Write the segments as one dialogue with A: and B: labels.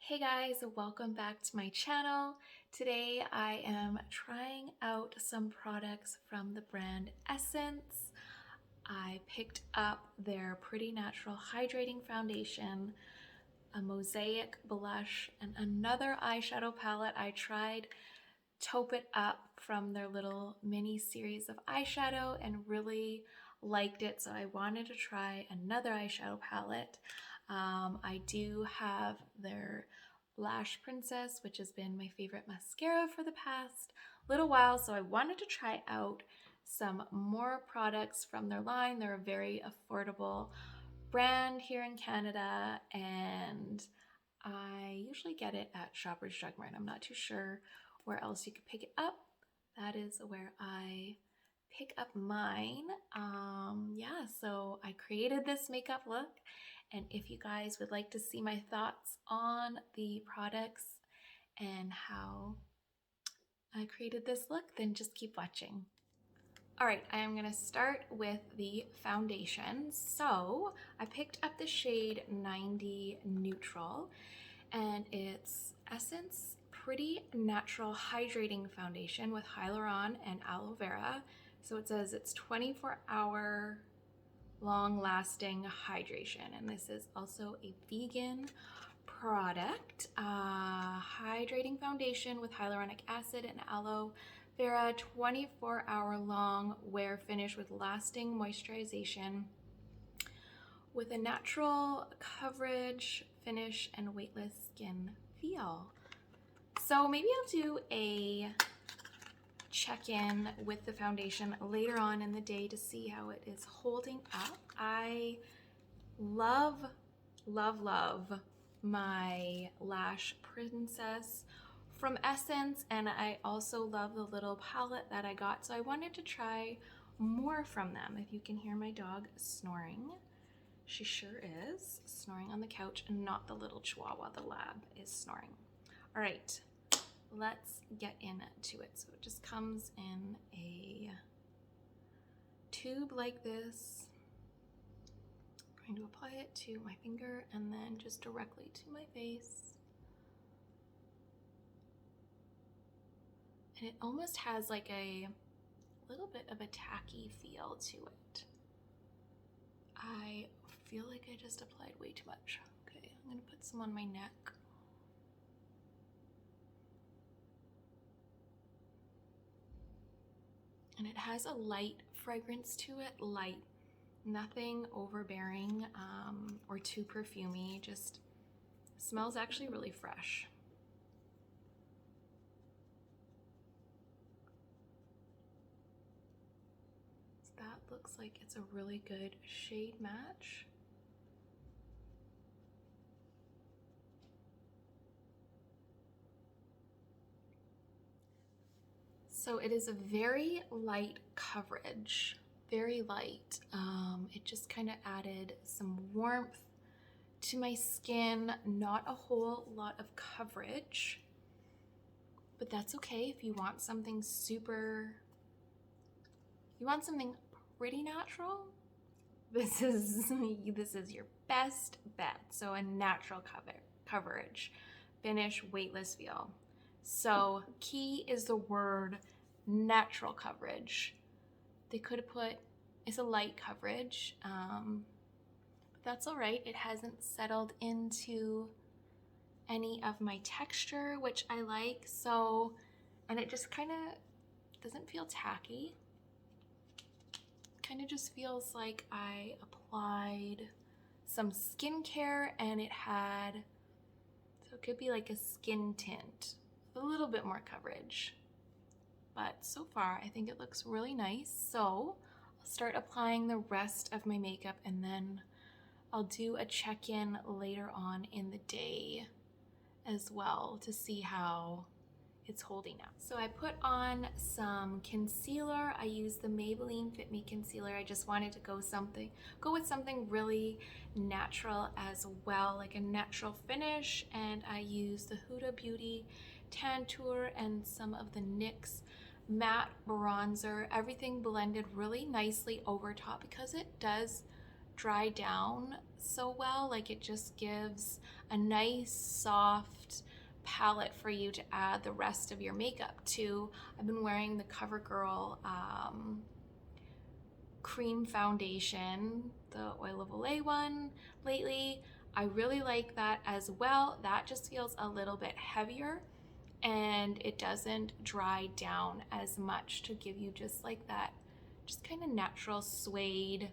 A: Hey guys, welcome back to my channel. Today I am trying out some products from the brand Essence. I picked up their Pretty Natural Hydrating Foundation, a Mosaic blush, and another eyeshadow palette. I tried Taupe It Up from their little mini series of eyeshadow and really liked it, so I wanted to try another eyeshadow palette. I do have their Lash Princess, which has been my favorite mascara for the past little while, so I wanted to try out some more products from their line. They're a very affordable brand here in Canada, and I usually get it at Shoppers Drug Mart. I'm not too sure where else you could pick it up. That is where I pick up mine. Yeah, so I created this makeup look, and if you guys would like to see my thoughts on the products and how I created this look, then just keep watching. All right, I am gonna start with the foundation. So I picked up the shade 90 Neutral, and it's Essence Pretty Natural Hydrating Foundation with Hyaluron and Aloe Vera. So it says it's 24-hour long-lasting hydration, and this is also a vegan product. Hydrating foundation with hyaluronic acid and aloe vera, 24-hour long wear finish with lasting moisturization with a natural coverage, finish, and weightless skin feel. So maybe I'll do a check-in with the foundation later on in the day to see how it is holding up. I love, love, love my Lash Princess from Essence, and I also love the little palette that I got, so I wanted to try more from them. If you can hear my dog snoring, she sure is snoring on the couch, and not the little chihuahua. The lab is snoring. All right, let's get into it. So it just comes in a tube like this. I'm going to apply it to my finger and then just directly to my face. And it almost has like a little bit of a tacky feel to it. I feel like I just applied way too much. Okay, I'm going to put some on my neck. And it has a light fragrance to it, light, nothing overbearing or too perfumey, just smells actually really fresh. So that looks like it's a really good shade match. So it is a very light coverage, very light. It just kind of added some warmth to my skin, not a whole lot of coverage, but that's okay if you want something pretty natural. This is your best bet. So a natural coverage, finish, weightless feel. So key is the word natural coverage. They could have put, it's a light coverage, but that's all right. It hasn't settled into any of my texture, which I like. So, and it just kind of doesn't feel tacky. Kind of just feels like I applied some skincare and it had, so it could be like a skin tint, a little bit more coverage. But so far, I think it looks really nice. So I'll start applying the rest of my makeup and then I'll do a check-in later on in the day as well to see how it's holding up. So I put on some concealer. I used the Maybelline Fit Me concealer. I just wanted to go with something really natural as well, like a natural finish. And I used the Huda Beauty Tantour and some of the NYX matte bronzer. Everything blended really nicely over top because it does dry down so well. Like it just gives a nice soft palette for you to add the rest of your makeup to. I've been wearing the CoverGirl cream foundation, the Oil of Olay one lately. I really like that as well. That just feels a little bit heavier and it doesn't dry down as much to give you just like that, just kind of natural suede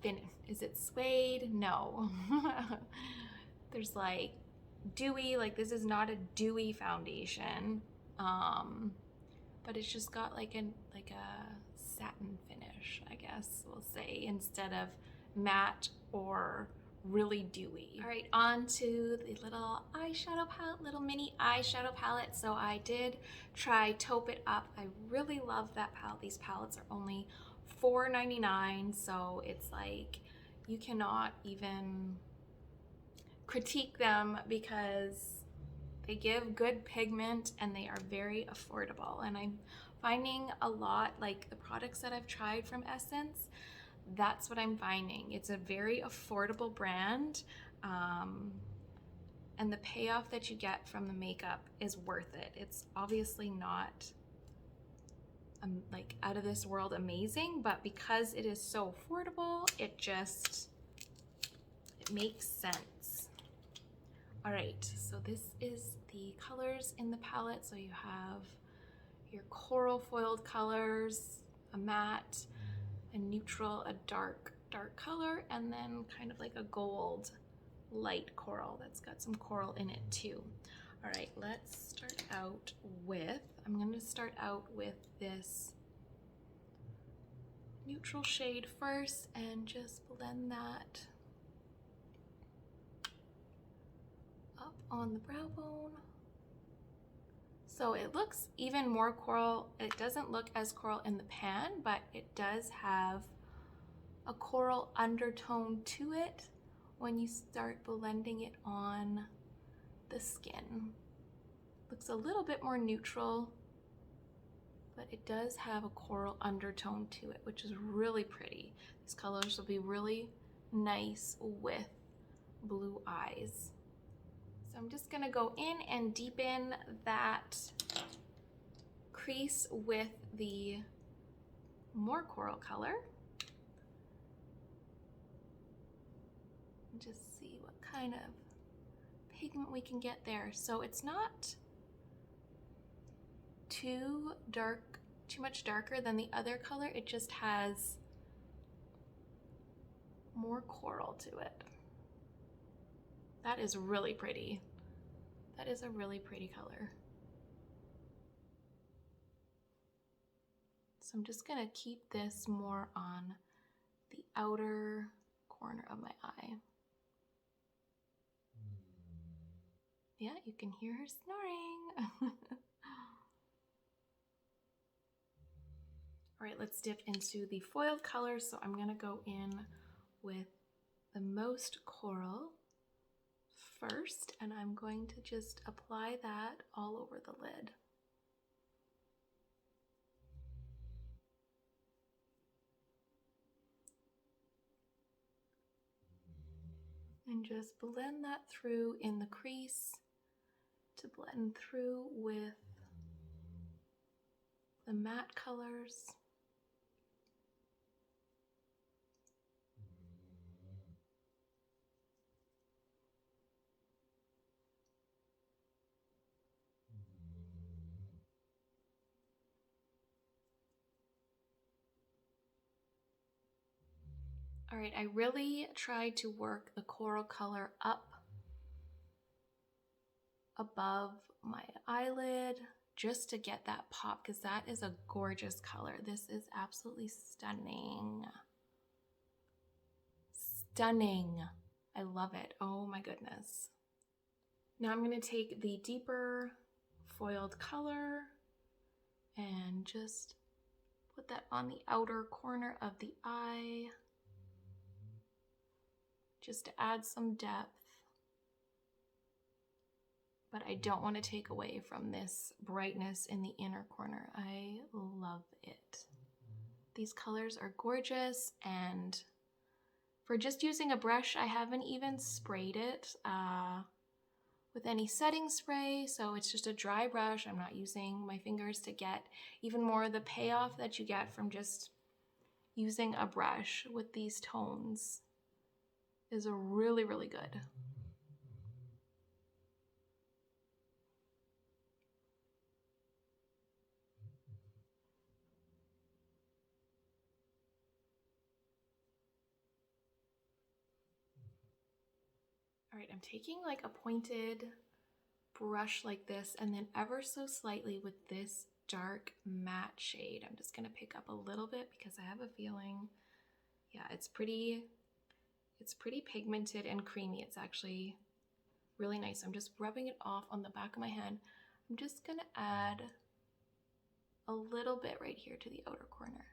A: finish. Is it suede? No. There's like dewy, like this is not a dewy foundation, but it's just got like a satin finish, I guess we'll say, instead of matte or really dewy. All right, on to the little eyeshadow palette, little mini eyeshadow palette. So I did try Taupe It Up. I really love that palette. These palettes are only $4.99, so it's like you cannot even critique them because they give good pigment and they are very affordable. And I'm finding a lot, like the products that I've tried from Essence, that's what I'm finding. It's a very affordable brand, and the payoff that you get from the makeup is worth it. It's obviously not like out of this world amazing, but because it is so affordable, it makes sense. All right, so this is the colors in the palette. So you have your coral foiled colors, a matte, a neutral, a dark color, and then kind of like a gold light coral that's got some coral in it too. All right, let's start out with, I'm going to start out with this neutral shade first and just blend that up on the brow bone. So it looks even more coral. It doesn't look as coral in the pan, but it does have a coral undertone to it when you start blending it on the skin. Looks a little bit more neutral, but it does have a coral undertone to it, which is really pretty. These colors will be really nice with blue eyes. So I'm just gonna go in and deepen that crease with the more coral color. And just see what kind of pigment we can get there. So it's not too dark, too much darker than the other color. It just has more coral to it. That is really pretty. That is a really pretty color. So I'm just gonna keep this more on the outer corner of my eye. Yeah, you can hear her snoring. All right, let's dip into the foiled colors. So I'm gonna go in with the most coral first, and I'm going to just apply that all over the lid. And just blend that through in the crease to blend through with the matte colors. All right, I really tried to work the coral color up above my eyelid just to get that pop, because that is a gorgeous color. This is absolutely stunning. Stunning. I love it. Oh my goodness. Now I'm going to take the deeper foiled color and just put that on the outer corner of the eye, just to add some depth. But I don't want to take away from this brightness in the inner corner. I love it. These colors are gorgeous, and For just using a brush, I haven't even sprayed it with any setting spray, so it's just a dry brush. I'm not using my fingers to get even more of the payoff that you get from just using a brush with these tones is really, really good. All right, I'm taking like a pointed brush like this and then ever so slightly with this dark matte shade. I'm just gonna pick up a little bit because I have a feeling, yeah, it's pretty pigmented and creamy. It's actually really nice. I'm just rubbing it off on the back of my hand. I'm just gonna add a little bit right here to the outer corner.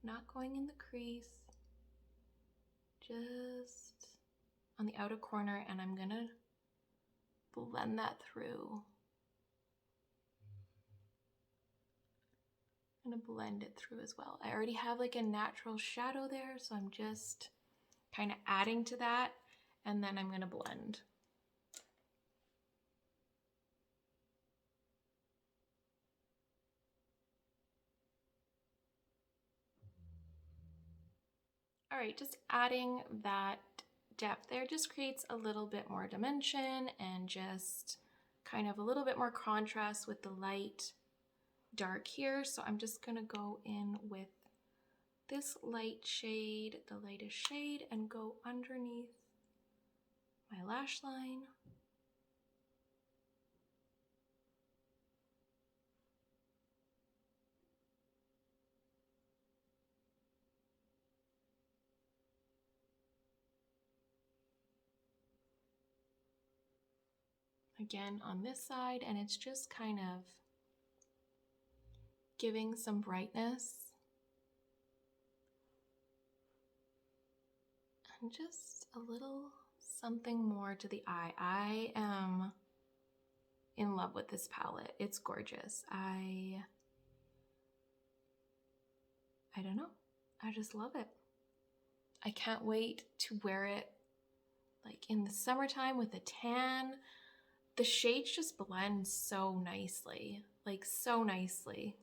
A: Not going in the crease, just on the outer corner, and I'm gonna blend that through. I'm gonna blend it through as well. I already have like a natural shadow there, so I'm just kind of adding to that, and then I'm gonna blend. All right, just adding that depth there just creates a little bit more dimension and just kind of a little bit more contrast with the light dark here. So I'm just gonna go in with this light shade, the lightest shade, and go underneath my lash line. Again on this side, and it's just kind of giving some brightness and just a little something more to the eye. I am in love with this palette. It's gorgeous. I don't know. I just love it. I can't wait to wear it like in the summertime with a tan. The shades just blend so nicely, like so nicely.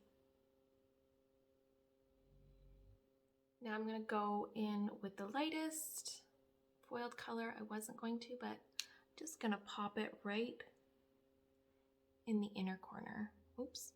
A: Now I'm gonna go in with the lightest foiled color. I wasn't going to, but I'm just gonna pop it right in the inner corner. Oops.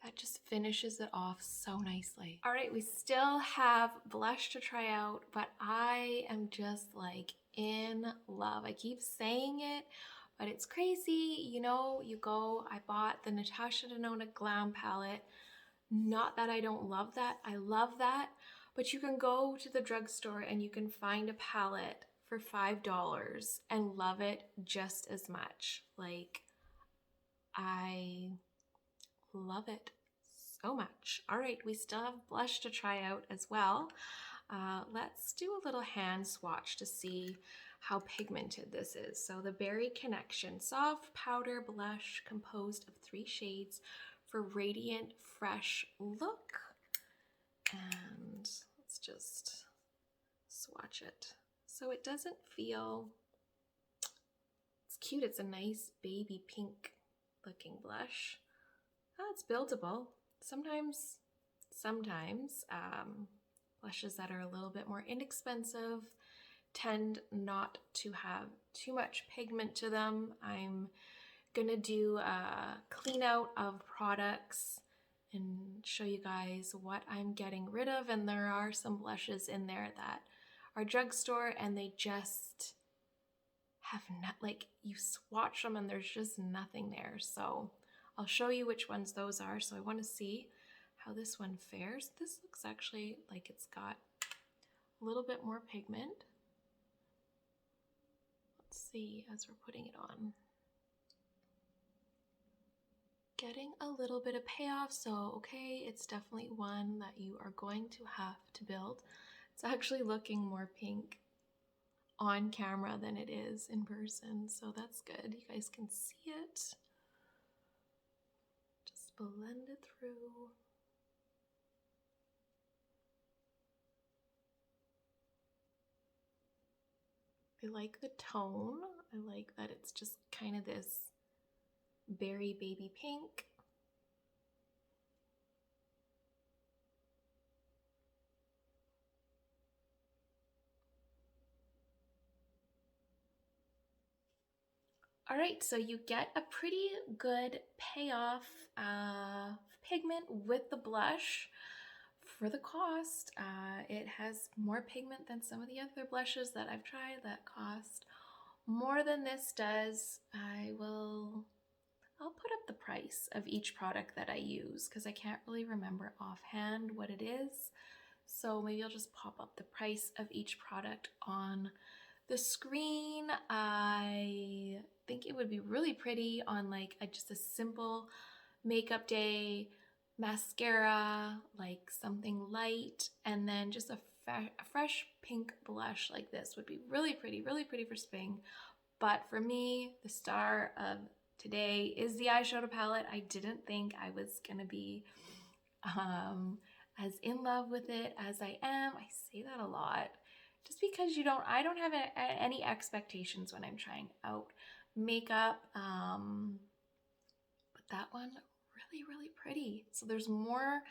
A: That just finishes it off so nicely. All right, we still have blush to try out, but I am just like in love. I keep saying it, but it's crazy. You know, I bought the Natasha Denona Glam palette. Not that I don't love that, I love that, but you can go to the drugstore and you can find a palette for $5 and love it just as much. Like, I love it so much. All right, we still have blush to try out as well. Let's do a little hand swatch to see how pigmented this is. So the Berry Connection Soft Powder Blush composed of 3 shades for radiant, fresh look. And let's just swatch it. So it doesn't feel, it's cute. It's a nice baby pink looking blush. Oh, it's buildable. Sometimes blushes that are a little bit more inexpensive tend not to have too much pigment to them. I'm gonna do a clean out of products and show you guys what I'm getting rid of, and there are some blushes in there that are drugstore and they just have not, like, you swatch them and there's just nothing there. So I'll show you which ones those are. So I want to see how this one fares. This looks actually like it's got a little bit more pigment. Let's see as we're putting it on. getting a little bit of payoff. So, okay, it's definitely one that you are going to have to build. It's actually looking more pink on camera than it is in person, so that's good. You guys can see it. Just blend it through. I like the tone. I like that it's just kind of this berry baby pink. All right, so you get a pretty good payoff pigment with the blush. For the cost, it has more pigment than some of the other blushes that I've tried that cost more than this does. I'll put up the price of each product that I use because I can't really remember offhand what it is. So maybe I'll just pop up the price of each product on the screen. I think it would be really pretty on like just a simple makeup day, mascara, like something light, and then just a fresh pink blush like this would be really pretty for spring. But for me, the star of today is the eyeshadow palette. I didn't think I was gonna be as in love with it as I am. I say that a lot just because I don't have any expectations when I'm trying out makeup. But that one, really pretty. So there's more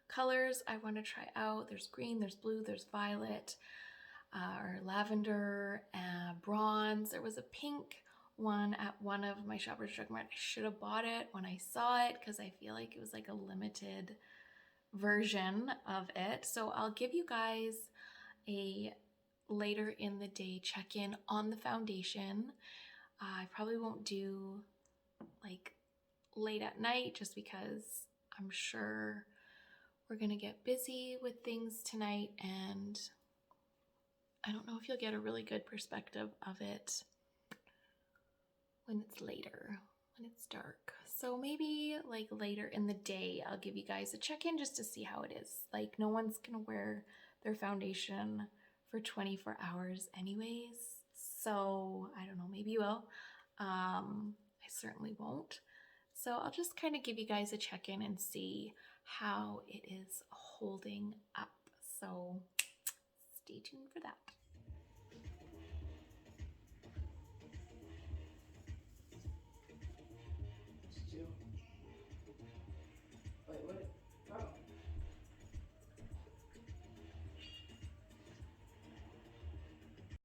A: colors I want to try out. There's green, there's blue, there's violet, or lavender, bronze. There was a pink one at one of my Shoppers Drug Mart. I should have bought it when I saw it because I feel like it was like a limited version of it. So I'll give you guys a later in the day check-in on the foundation. I probably won't do like late at night just because I'm sure we're gonna get busy with things tonight, and I don't know if you'll get a really good perspective of it when it's later, when it's dark. So maybe like later in the day, I'll give you guys a check-in just to see how it is. Like no one's gonna wear their foundation for 24 hours anyways. So I don't know, maybe you will. I certainly won't. So I'll just kind of give you guys a check-in and see how it is holding up. So stay tuned for that.